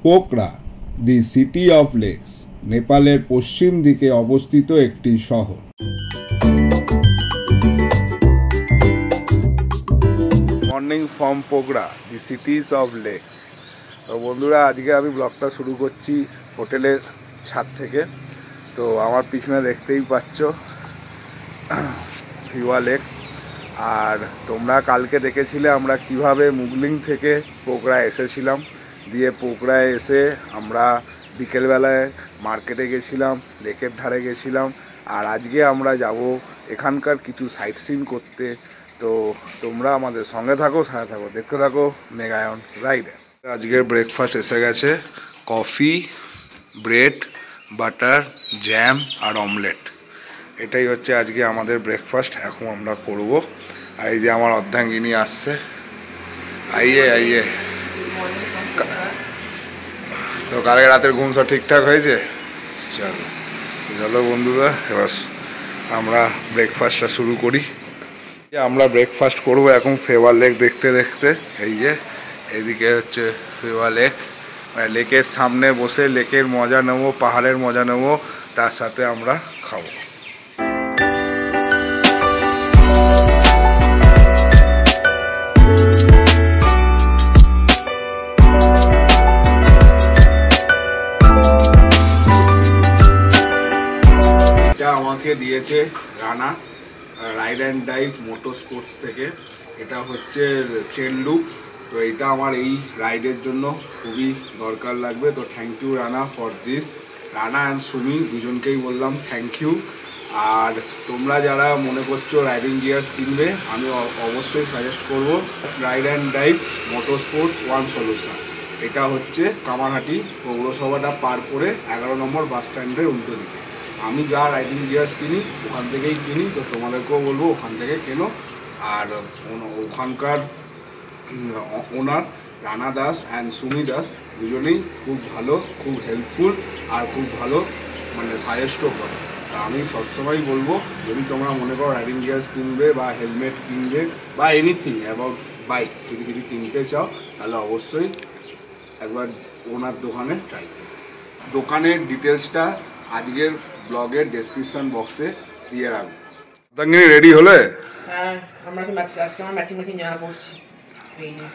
Pokhara the city of lakes নেপালের পশ্চিম দিকে অবস্থিত একটি শহর। Morning from Pokhara the cities of lakes. তো বন্ধুরা, আজকে আমি ব্লগটা শুরু করছি হোটেলের ছাদ থেকে। তো আমার পিছনে দেখতেই পাচ্ছ ফিওয়া লেকস। আর তোমরা কালকে দেখেছিলে আমরা কিভাবে মুগলিং থেকে পোখরা এসেছিলাম, দিয়ে পোখরায় এসে আমরা বিকেলবেলায় মার্কেটে গেছিলাম, লেকের ধারে গেছিলাম। আর আজকে আমরা যাব এখানকার কিছু সাইট সিন করতে। তো তোমরা আমাদের সঙ্গে থাকো, সাথে থাকো, দেখতে থাকো মেগায়ন রাইডার্স। আজকের ব্রেকফাস্ট এসে গেছে, কফি, ব্রেড, বাটার, জ্যাম আর অমলেট। এটাই হচ্ছে আজকে আমাদের ব্রেকফাস্ট। এখন আমরা করব। আর এই যে আমার অর্ধাঙ্গিনী আসছে, আইয়ে আইয়ে। তো কালকে রাতের ঘুম সব ঠিকঠাক হয়েছে? চলো চলো বন্ধুরা, এবার আমরা ব্রেকফাস্টটা শুরু করি। আমরা ব্রেকফাস্ট করব এখন ফেওয়া লেক দেখতে দেখতে। এই যে এদিকে হচ্ছে ফেওয়া লেক, মানে লেকের সামনে বসে লেকের মজা নেবো, পাহাড়ের মজা নেবো, তার সাথে আমরা খাবো। আমাকে দিয়েছে Rana ride and dive motor sports থেকে। এটা হচ্ছে চেন লুপ। তো এটা আমার এই রাইডের জন্য খুবই দরকার লাগবে। তো thank you Rana for this. Rana and Sumi দুজনকেই বললাম থ্যাংক ইউ। আর তোমরা যারা মনে করছো রাইডিং গিয়ার্স কিনবে, আমি অবশ্যই সাজেস্ট করব ride and dive motor sports one solution. এটা হচ্ছে কামারহাটি পৌরসভাটা পার করে 11 নম্বর বাস স্ট্যান্ডের উল্টো দিকে। আমি যা রাইডিং গিয়ার্স কিনি ওখান থেকেই কিনি, তো তোমাদেরকেও বলবো ওখান থেকে কেনো। আর ওখানকার ওনার রানা দাস অ্যান্ড সুমি দাস দুজনেই খুব ভালো, খুব হেল্পফুল আর খুব ভালো মানে সাজেস্টও করে। তা আমি সবসময় বলবো, যদি তোমরা মনে করো রাইডিং গিয়ার্স কিনবে বা হেলমেট কিনবে বা এনিথিং অ্যাবাউট বাইকস যদি কিছু কিনতে চাও, তাহলে অবশ্যই একবার ওনার দোকানে ট্রাই করো। দোকানের ডিটেলসটা আজকের ব্লগের ডেসক্রিপশন বক্সে দিয়ে রাখবো। তাঙ্গিনী রেডি হলে? হ্যাঁ, আমরা তো আজকে আমরা ম্যাচিং জামা পরছি। এই যে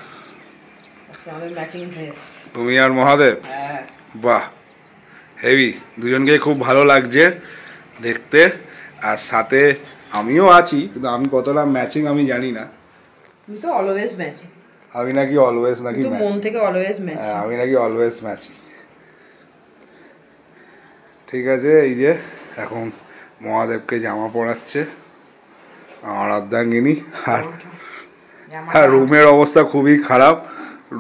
আজকে আমাদের ম্যাচিং ড্রেস। তুমি আর মহাদেব? হ্যাঁ। বাহ, হেভি। দুজনকে খুব ভালো লাগছে দেখতে। আর সাথে আমিও আছি, কিন্তু আমি কতটা ম্যাচিং আমি জানি না। তুমি তো অলওয়েজ ম্যাচিং। আমি নাকি অলওয়েজ নাকি ম্যাচিং? মন থেকে অলওয়েজ ম্যাচিং। আমি নাকি অলওয়েজ ম্যাচিং। ঠিক আছে, এই যে এখন মহাদেবকে জামা পরাচ্ছে আমার অর্ধাঙ্গিনী। আর রুমের অবস্থা খুবই খারাপ,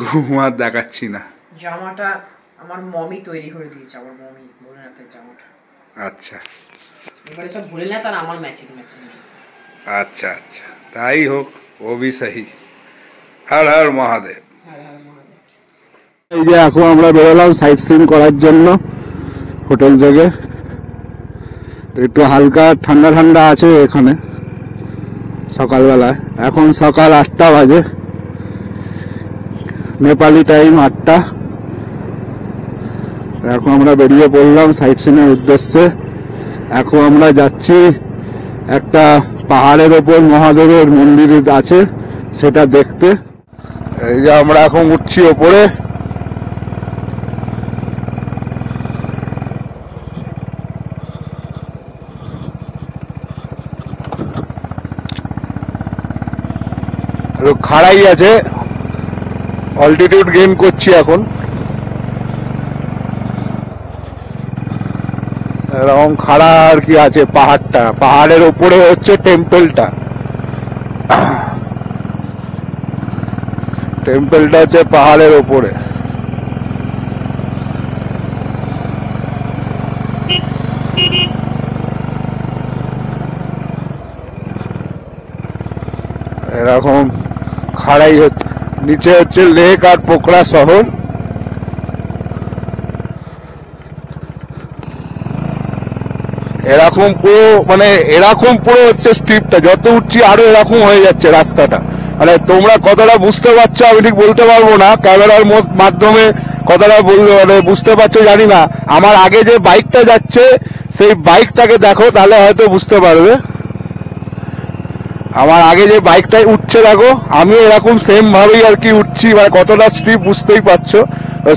রুম আর দেখাচ্ছি না। জামাটা আমার মমি তৈরি করে দিয়েছে, আমার মমি ভোলেনাথের জামাটা। আচ্ছা, এবারে সব ভোলেনাথ আর আমার ম্যাচিং ম্যাচিং। আচ্ছা আচ্ছা, তাই হোক, ও ভি সহি। হর হর মহাদেব। এই যে এখন আমরা বেরোলাম সাইট সিন করার জন্য হোটেল থেকে। একটু হালকা ঠান্ডা ঠান্ডা আছে এখানে সকালবেলায়। এখন সকাল 8টা বাজে, নেপালি টাইম 8টা। এখন আমরা বেরিয়ে পড়লাম সাইট সিনের উদ্দেশ্যে। এখন আমরা যাচ্ছি একটা পাহাড়ের ওপর মহাদেবের মন্দির আছে, সেটা দেখতে। এই যে আমরা এখন উঠছি ওপরে। খাড়াই আছে, অল্টিটিউড গেইন করছি এখন। এরকম খাড়া আর কি আছে পাহাড়টা। পাহাড়ের উপরে হচ্ছে টেম্পলটা। টেম্পলটা হচ্ছে পাহাড়ের উপরে। এরকম খাড়াই হচ্ছে, নিচে হচ্ছে লেক আর পোখরা শহর। এরকম পুরো মানে এরকম পুরো হচ্ছে স্ট্রিপটা, যত উঠছি আরো এরকম হয়ে যাচ্ছে রাস্তাটা। মানে তোমরা কতটা বুঝতে পারছো আমি ঠিক বলতে পারবো না, ক্যামেরার মাধ্যমে কথাটা বলতে মানে বুঝতে পারছো জানি না। আমার আগে যে বাইকটা যাচ্ছে সেই বাইকটাকে দেখো, তাহলে হয়তো বুঝতে পারবে। আমার আগে যে বাইকটাই উঠছে দেখো, আমিও এরকম সেম ভাবেই আর কি উঠছি, মানে কতটা স্টিপ বুঝতেই পারছো।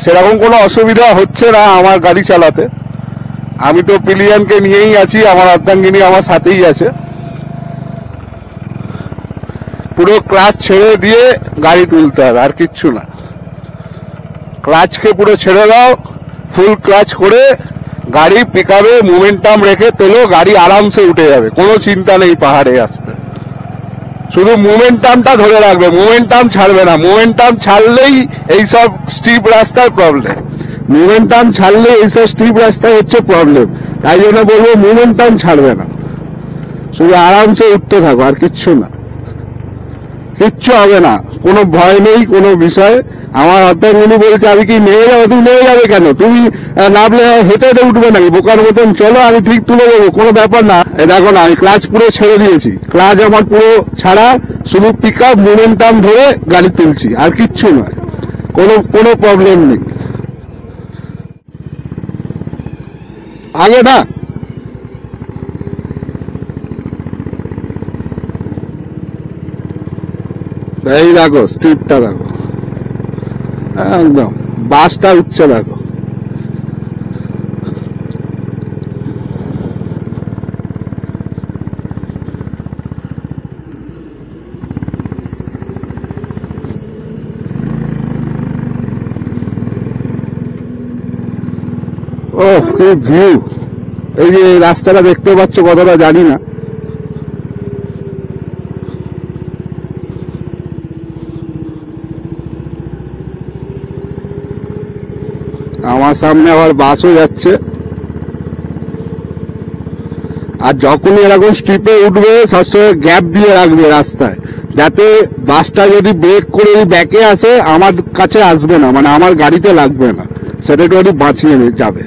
সেরকম কোনো অসুবিধা হচ্ছে না আমার গাড়ি চালাতে। আমি তো পিলিয়ানকে নিয়েই আছি, আমার অর্ধাঙ্গিনী আমার সাথেই আছে। পুরো ক্লাচ ছেড়ে দিয়ে গাড়ি তুলতে হবে, আর কিচ্ছু না। ক্লাচকে পুরো ছেড়ে দাও, ফুল ক্লাচ করে গাড়ি পিকআপে মোমেন্টাম রেখে তোলো, গাড়ি আরামসে উঠে যাবে, কোনো চিন্তা নেই পাহাড়ে আসতে। শুধু মোমেন্টামটা ধরে রাখবে, মোমেন্টাম ছাড়বে না। মোমেন্টাম ছাড়লেই এইসব স্টিপ রাস্তার প্রবলেম, মোমেন্টাম ছাড়লে এইসব স্টিপ রাস্তায় হচ্ছে প্রবলেম। তাই জন্য বলবো মোমেন্টাম ছাড়বে না, শুধু আরামসে উঠতে থাকো, আর কিচ্ছু না, কিচ্ছু হবে না, কোনো ভয় নেই কোনো বিষয়। আমার অর্ধাঙ্গিনী বলছে আমি কি নেমে যাবো, তুমি নেমে যাবে কেন, তুমি নামলে হেঁটে হেঁটে উঠবে নাকি, বোকার মতন চলো, আমি ঠিক তুলে দেবো, কোনো ব্যাপার না। দেখো না, আমি ক্লাচ পুরো ছেড়ে দিয়েছি, ক্লাচ আমার পুরো ছাড়া, শুধু পিক আপ মোমেন্টাম ধরে গাড়ি তুলছি, আর কিচ্ছু নয়, কোনো কোনো প্রবলেম নেই। আগে না এই দেখো স্ট্রিপটা দেখো, একদম বাসটা উঠছে দেখো। ও কি ভিউ, এই যে রাস্তাটা দেখতে পাচ্ছ কতটা জানি না। আমার সামনে আবার বাসও যাচ্ছে। আর যখনই এরকম স্ট্রিপে উঠবে সবসময় গ্যাপ দিয়ে রাখবে রাস্তায়, যাতে বাসটা যদি ব্রেক করে ব্যাকে আসে আমার কাছে আসবে না, মানে আমার গাড়িতে লাগবে না, সেটা একটু বাঁচিয়ে যাবে।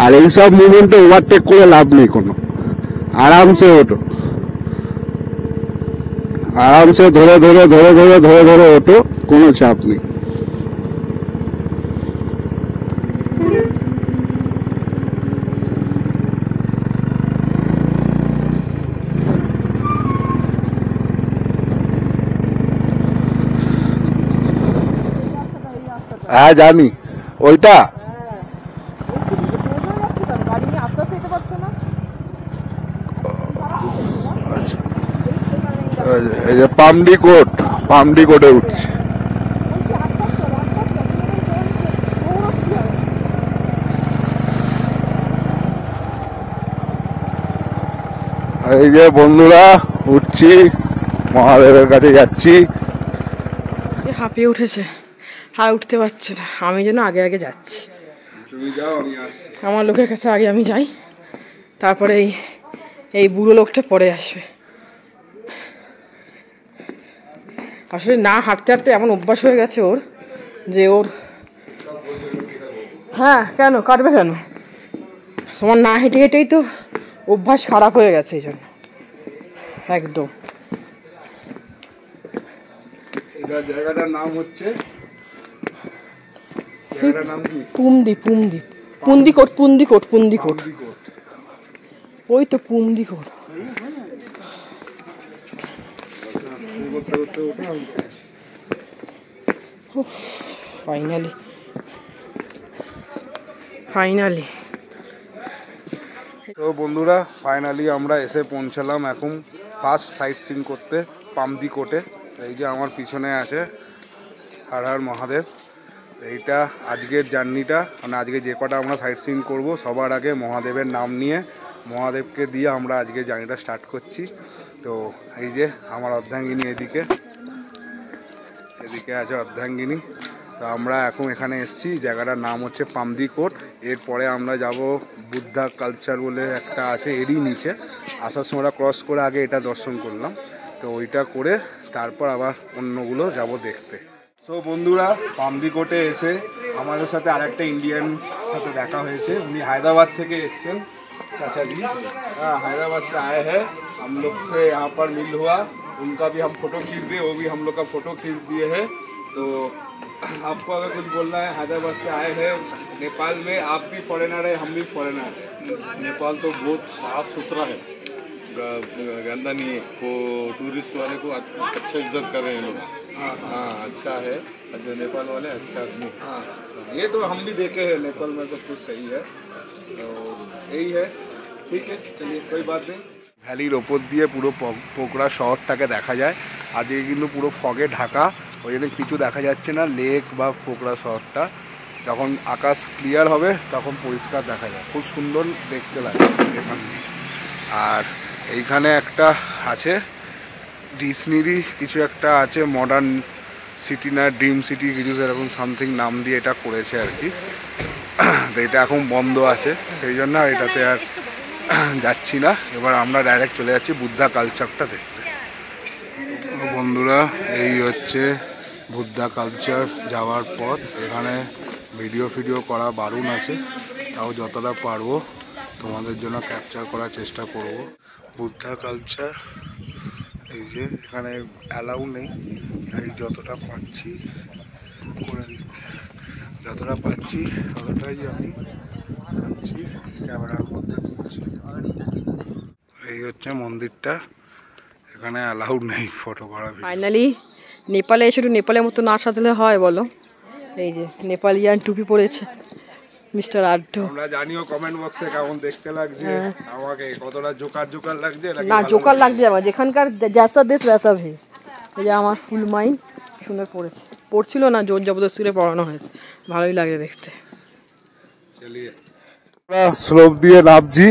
আর এইসব মুভমেন্টে ওভারটেক করে লাভ নেই কোনো, আরামসে ওঠো, আরামসে ধরে ধরে ধরে ধরে ধরে ধরে ওঠো, কোনো চাপ নেই। হ্যাঁ জানি ওইটা, এই যে পামডি কোট, পামডি কোটে উঠছে। এই যে বন্ধুরা উঠছি, মহাদেবের কাছে যাচ্ছি। হাঁপিয়ে উঠেছে, আর উঠতে পারছে না, আমি যেন আগে আগে যাচ্ছি। আমার লোকের কাছে আগে আমি যাই, তারপরে এই বুড়ো লোকটা পরে আসবে। আসলে না হাঁটতে হাঁটতে এমন অভ্যাস হয়ে গেছে ওর, যে ওর হ্যাঁ কেন কাটবে কেন, তোমার না হেঁটে হেঁটেই তো অভ্যাস খারাপ হয়ে গেছে এই জন্য একদম। জায়গাটার নাম হচ্ছে পুমদিকোট, পুন্দিকোট, পুন্দিকোট, ওই তো পুন্দিকোট। ফাইনালি ফাইনালি তো বন্ধুরা ফাইনালি আমরা এসে পৌঁছালাম এখন ফার্স্ট সাইট সিন করতে পামদি কোটে। এই যে আমার পিছনে আছে হর হর মহাদেব। এইটা আজকের জার্নিটা, মানে আজকে যে কটা আমরা সাইট সিন করবো সবার আগে মহাদেবের নাম নিয়ে, মহাদেবকে দিয়ে আমরা আজকে জার্নিটা স্টার্ট করছি। তো এই যে আমার অর্ধাঙ্গিনী এদিকে আছে অর্ধাঙ্গিনী। তো আমরা এখন এখানে এসেছি, জায়গাটার নাম হচ্ছে পামদি কোট। এরপরে আমরা যাব বুদ্ধা কালচার বলে একটা আছে, এরই নিচে আসার সময় ক্রস করে আগে এটা দর্শন করলাম, তো ওইটা করে তারপর আবার অন্যগুলো যাব দেখতে। সো বন্ধুরা পামদি কোটে এসে আমাদের সাথে আরেকটা ইন্ডিয়ান সাথে দেখা হয়েছে, উনি হায়দ্রাবাদ থেকে এসছেন, चाचा जी हैदराबाद से आए हैं। हम लोग से यहाँ पर मिल हुआ, उनका भी हम फोटो खींच दिए, वो भी हम लोग का फोटो खींच दिए हैं। तो आपको अगर कुछ बोलना है, हैदराबाद से आए हैं नेपाल में, आप भी फॉरेनर है, हम भी फॉरेनर है। नेपाल तो बहुत साफ सुथरा है, गंदा नहीं है। वो टूरिस्ट वाले को अच्छा इज्जत कर रहे हैं लोग। हाँ अच्छा है, नेपाल वाले अच्छा आदमी। हाँ ये तो हम भी देखे हैं, नेपाल में सब कुछ सही है, तो यही है। ठीक है चलिए, कोई बात नहीं। ভ্যালির ওপর দিয়ে পুরো পোকরা শহরটাকে দেখা যায়। আজকে কিন্তু পুরো ফগে ঢাকা, ওই জন্য কিছু দেখা যাচ্ছে না লেক বা পোকরা শহরটা। যখন আকাশ ক্লিয়ার হবে তখন পরিষ্কার দেখা যায়, খুব সুন্দর দেখতে লাগে এখান দিয়ে। আর এইখানে একটা আছে ডিসনিরই কিছু একটা আছে, মডার্ন সিটি না ড্রিম সিটি কিছু সেরকম সামথিং নাম দিয়ে এটা করেছে আর কি। তো এটা এখন বন্ধ আছে, সেই জন্য এটাতে আর যাচ্ছি না। এবার আমরা ডাইরেক্ট চলে যাচ্ছি বুদ্ধা কালচারটা দেখতে। বন্ধুরা এই হচ্ছে বুদ্ধা কালচার যাওয়ার পথ। এখানে ভিডিও করা বারণ আছে, তাও যতটা পারবো তোমাদের জন্য ক্যাপচার করার চেষ্টা করব। বুদ্ধা কালচার এই যে এখানে অ্যালাউ নেই, তাই যতটা পাচ্ছি করে দিচ্ছি, যতটা পাচ্ছি ততটাই আমি যাচ্ছি, ক্যামেরার মধ্যে তুলছি। এই হচ্ছে মন্দিরটা, এখানে অ্যালাউ নেই ফটো করা। ফাইনালি নেপালে এসে একটু নেপালের মতো না সাজলে হয় বলো? এই যে নেপালিয়ান টুপি পরেছে মিস্টার আড্ডু। আমরা জানিও কমেন্ট বক্সে কেমন দেখতে লাগছে, আমাকে কতটা জোকার লাগছে। না জোকার লাগছে আমার, যেখানকার জ্যাসা দেশ ব্যাসা ভেস। এই যে আমার ফুল মাইন্ড সুন্দর পড়েছে, পড়ছিল না, জোর জবরদস্তি করে পড়ানো হয়েছে, ভালোই লাগে দেখতে। চলিয়ে আমরা স্লোপ দিয়ে নামছি।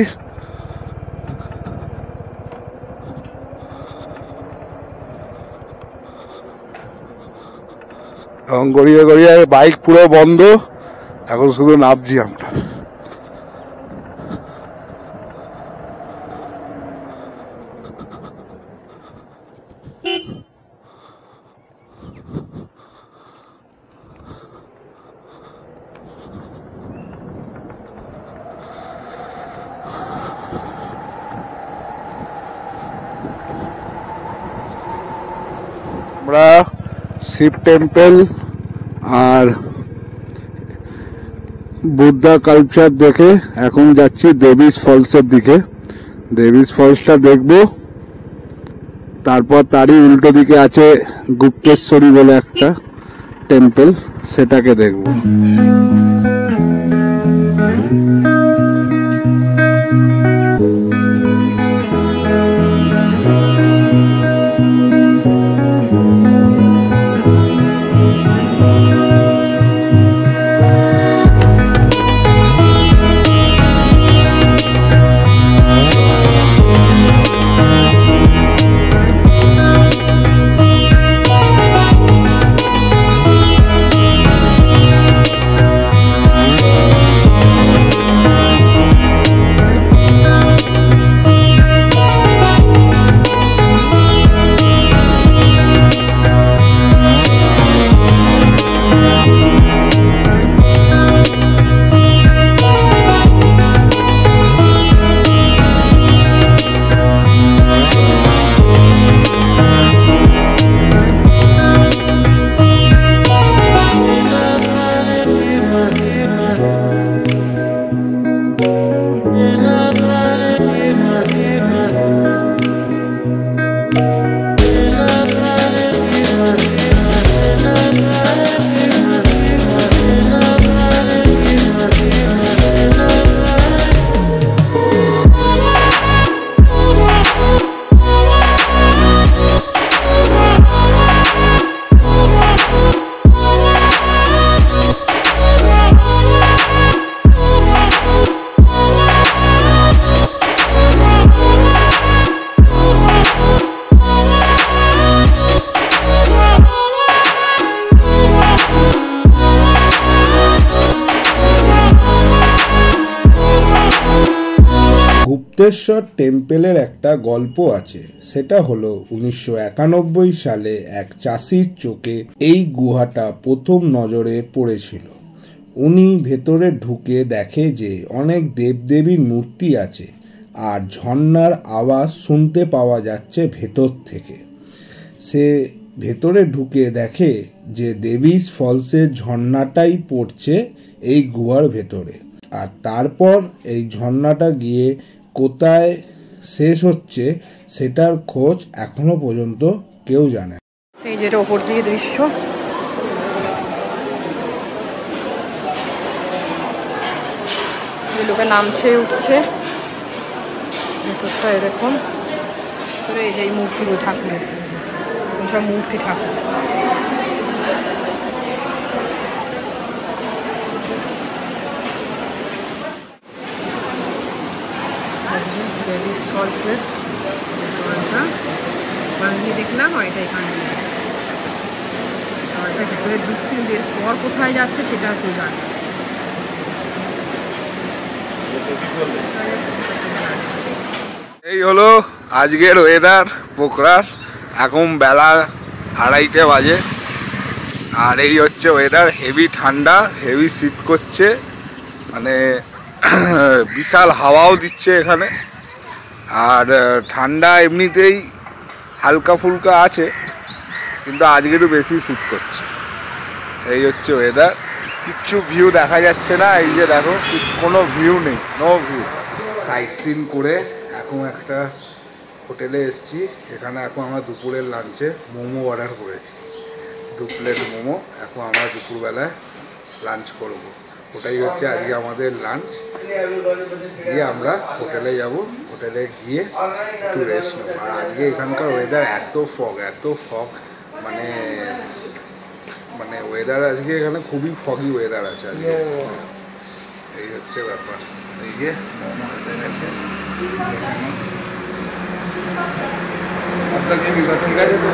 এখন গড়িয়ে বাইক পুরো বন্ধ, এখন শুধু নামছি আমরা। আমরা শিব টেম্পল আর বুদ্ধা কালচার দেখে এখন যাচ্ছি দেবিস ফলসের দিকে। দেবিস ফলসটা দেখব, তারপর তারই উল্টো দিকে আছে গুপ্তেশ্বরী বলে একটা টেম্পল, সেটাকে দেখব। গুপ্তেশ্বর টেম্পেলের একটা গল্প আছে। সেটা হলো 1991 সালে এক চাষির চোখে এই গুহাটা প্রথম নজরে পড়েছিল। উনি ভেতরে ঢুকে দেখে যে অনেক দেবদেবীর মূর্তি আছে আর ঝর্ণার আওয়াজ শুনতে পাওয়া যাচ্ছে ভেতর থেকে। সে ভেতরে ঢুকে দেখে যে দেভিস ফলসের ঝর্ণাটাই পড়ছে এই গুহার ভেতরে, আর তারপর এই ঝর্ণাটা গিয়ে কোথায় শেষ হচ্ছে সেটার খোঁজ এখনো পর্যন্ত কেউ জানে না। এই যেটা ওপর দিয়ে দৃশ্য, লোকে নামছে উঠছে ভেতরটা এরকম। এই যে এই মূর্তিগুলো ঠাকুরের, সব মূর্তি ঠাকুর। দেভিস ফলসের দেখলাম, আর এটা এখানে এটা ভেতরে ঢুকছি, এরপর কোথায় যাচ্ছে সেটা তো জানি। এই হলো আজকের ওয়েদার পোখরার। এখন বেলা 2:30 বাজে, আর এই হচ্ছে ওয়েদার। হেভি ঠান্ডা, হেভি শীত করছে, মানে বিশাল হাওয়াও দিচ্ছে এখানে। আর ঠান্ডা এমনিতেই হালকা ফুলকা আছে, কিন্তু আজকে একটু বেশি শীত করছে। এই হচ্ছে ওয়েদার। কিচ্ছু ভিউ দেখা যাচ্ছে না, এই যে দেখো কোনো ভিউ নেই, নো ভিউ। সাইট সিন করে এখন একটা হোটেলে এসেছি। এখানে এখন আমরা দুপুরের লাঞ্চে মোমো অর্ডার করেছি, 2 প্লেট মোমো। এখন আমরা দুপুরবেলায় লাঞ্চ করব, ওটাই হচ্ছে আজকে আমাদের লাঞ্চ। দিয়ে আমরা হোটেলে যাব, হোটেলে গিয়ে একটু রেস্ট নেব। আর আজকে এখানকার ওয়েদার এত ফগ, মানে মানে ওয়েদার আজকে এখানে খুবই ফগি ওয়েদার আছে আজকে। এই হচ্ছে ব্যাপার। এই যে মোমো এসে গেছে। আপনার জিনিস সব ঠিক আছে তো?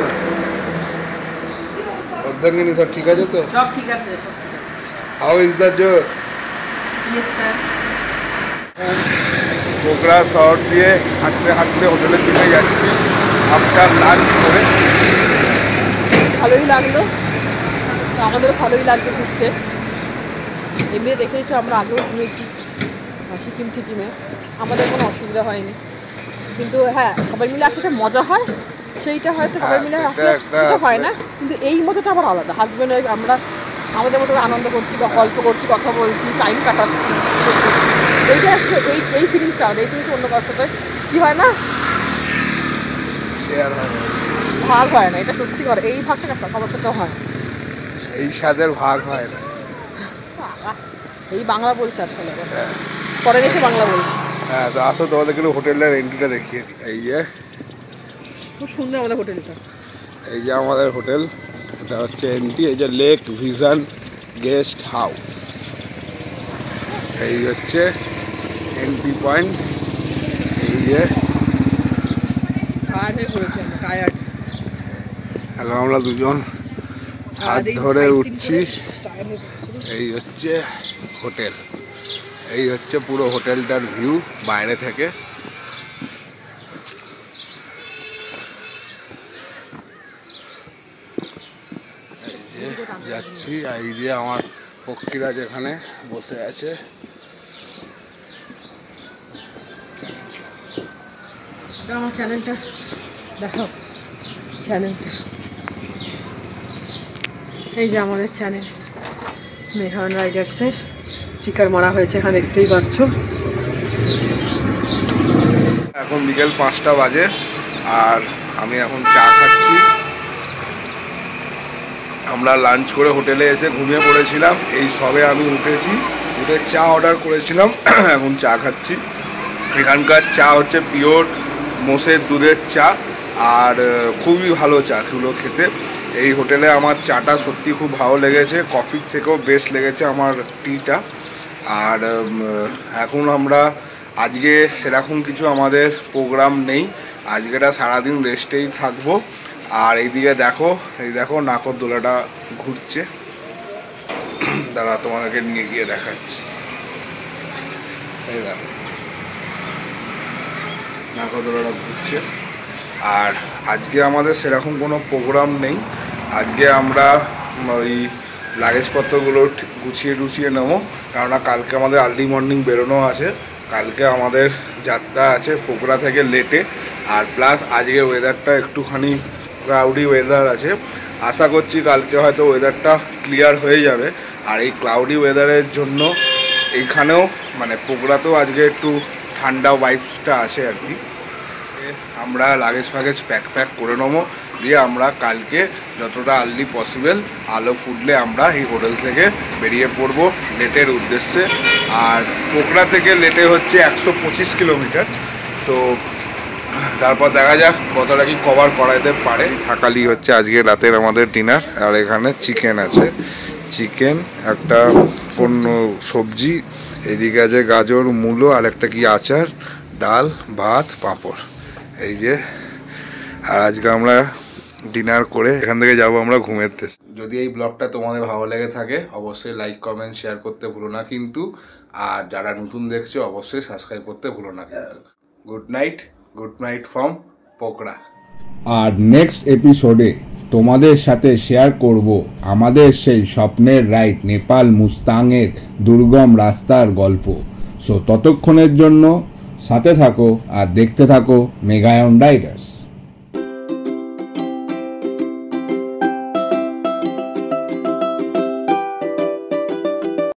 আপনার জিনিস সব ঠিক আছে তো? সব ঠিক আছে। হাউ ইজ দ্য জোস? Yes sir. পোখরা শহর দিয়ে হাঁটতে হাঁটতে হোটেলের দিকে যাচ্ছি আফটার লাঞ্চ করে। ভালোই লাগলো, আমাদেরও ভালোই লাগছে ঘুরতে। এমনি দেখেছি, আমরা আগেও ঘুরেছি সিকিম টিকিমে, আমাদের কোনো অসুবিধা হয়নি। কিন্তু হ্যাঁ, সবাই মিলে আসলে একটা মজা হয়, সেইটা হয়তো সবাই মিলে আসলে সেটা হয় না। কিন্তু এই মজাটা আবার আলাদা। হাজব্যান্ড ওয়াইফ আমরা আমাদের মতো আনন্দ করছি, বা গল্প করছি, কথা বলছি, টাইম কাটাচ্ছি, এইটা হচ্ছে এই ফিলিংসটা আলাদা। এই ফিলিংস অন্য কারোর সাথে কী হয় না, শেয়ার হয়, ভাগ হয় না। এটা সত্যি করে, এই ভাগটা সবার সাথে হয়, এই স্বাদের ভাগ হয় না। এই বাংলা বলছে আজকাল, পরে এসে বাংলা বলছি। হ্যাঁ, তো আসো তোমাদেরকে একটু হোটেলের এন্ট্রিটা দেখিয়ে দিই। এই যে খুব সুন্দর আমাদের হোটেলটা। এই যে আমাদের হোটেল, এটা হচ্ছে এন্ট্রি। এই যে লেক ভিশন গেস্ট হাউস, এই হচ্ছে এন্ট্রি পয়েন্ট। এই যে টায়ার্ড হয়ে পড়েছি আমরা, টায়ার্ড। এখন আমরা দুজন হাত ধরে উঠছি। এই হচ্ছে হোটেল, এই হচ্ছে পুরো হোটেলটার ভিউ বাইরে থেকে। এই যে যাচ্ছি, এই যে আমার পক্ষীরা যেখানে বসে আছে। আমার চ্যানেলটা দেখো, চ্যানেলটা এই যে আমাদের চ্যানেল মেঘান রাইডার্সের স্টিকার মারা হয়েছে, এখানে দেখতেই পাচ্ছ। এখন বিকেল 5টা বাজে, আর আমি এখন চা খাচ্ছি। আমরা লাঞ্চ করে হোটেলে এসে ঘুমিয়ে পড়েছিলাম, এই সবে আমি উঠেছি, উঠে চা অর্ডার করেছিলাম, এখন চা খাচ্ছি। এখানকার চা হচ্ছে পিওর মোষের দুধের চা, আর খুবই ভালো চাগুলো খেতে। এই হোটেলে আমার চাটা সত্যি খুব ভালো লেগেছে, কফির থেকেও বেস্ট লেগেছে আমার টিটা। আর এখন আমরা আজকে সেরকম কিছু আমাদের প্রোগ্রাম নেই, আজকেটা সারাদিন রেস্টেই থাকবো। আর এইদিকে দেখো, এই দেখো নাগরদোলাটা ঘুরছে, দাঁড়া তোমাদেরকে নিয়ে গিয়ে দেখাচ্ছি। এই দেখো নাগরদোলাটা ঘুরছে। আর আজকে আমাদের সেরকম কোনো প্রোগ্রাম নেই, আজকে আমরা ওই লাগেজপত্রগুলো গুছিয়ে টুছিয়ে নেবো, কেননা কালকে আমাদের আর্লি মর্নিং বেরোনো আছে। কালকে আমাদের যাত্রা আছে পোখরা থেকে লেটে, আর প্লাস আজকে ওয়েদারটা একটুখানি ক্লাউডি ওয়েদার আছে। আশা করছি কালকে হয়তো ওয়েদারটা ক্লিয়ার হয়ে যাবে। আর এই ক্লাউডি ওয়েদারের জন্য এইখানেও মানে পোকরাতেও আজকে একটু ঠান্ডা ভাইবসটা আসে আর কি। আমরা লাগেজ ফ্যাগেজ প্যাক করে নেবো, দিয়ে আমরা কালকে যতটা আর্লি পসিবল আলো ফুটলে আমরা এই হোটেল থেকে বেরিয়ে পড়বো লেটের উদ্দেশ্যে। আর পোকরা থেকে লেটে হচ্ছে 125 কিলোমিটার। তো তারপর দেখা যাক কতটা কি কভার করাইতে পারে। থাকালি হচ্ছে আজকে রাতের আমাদের ডিনার। আর এখানে চিকেন আছে, চিকেন একটা অন্য সবজি, এদিকে আছে গাজর মূলো আর একটা কি আচার, ডাল ভাত পাঁপড়, এই যে। আর আজকে আমরা ডিনার করে এখান থেকে যাবো আমরা ঘুমেতে। যদি এই ব্লগটা তোমাদের ভালো লেগে থাকে অবশ্যই লাইক কমেন্ট শেয়ার করতে ভুলো না কিন্তু। আর যারা নতুন দেখছো অবশ্যই সাবস্ক্রাইব করতে ভুলো না কিন্তু। Good night from Pokhara. আর নেক্সট এপিসোডে তোমাদের সাথে শেয়ার করব আমাদের সেই স্বপ্নের রাইড নেপাল মুস্তাংয়ের দুর্গম রাস্তার গল্প। সো ততক্ষণের জন্য সাথে থাকো আর দেখতে থাকো মেঘায়ন রাইডার্স।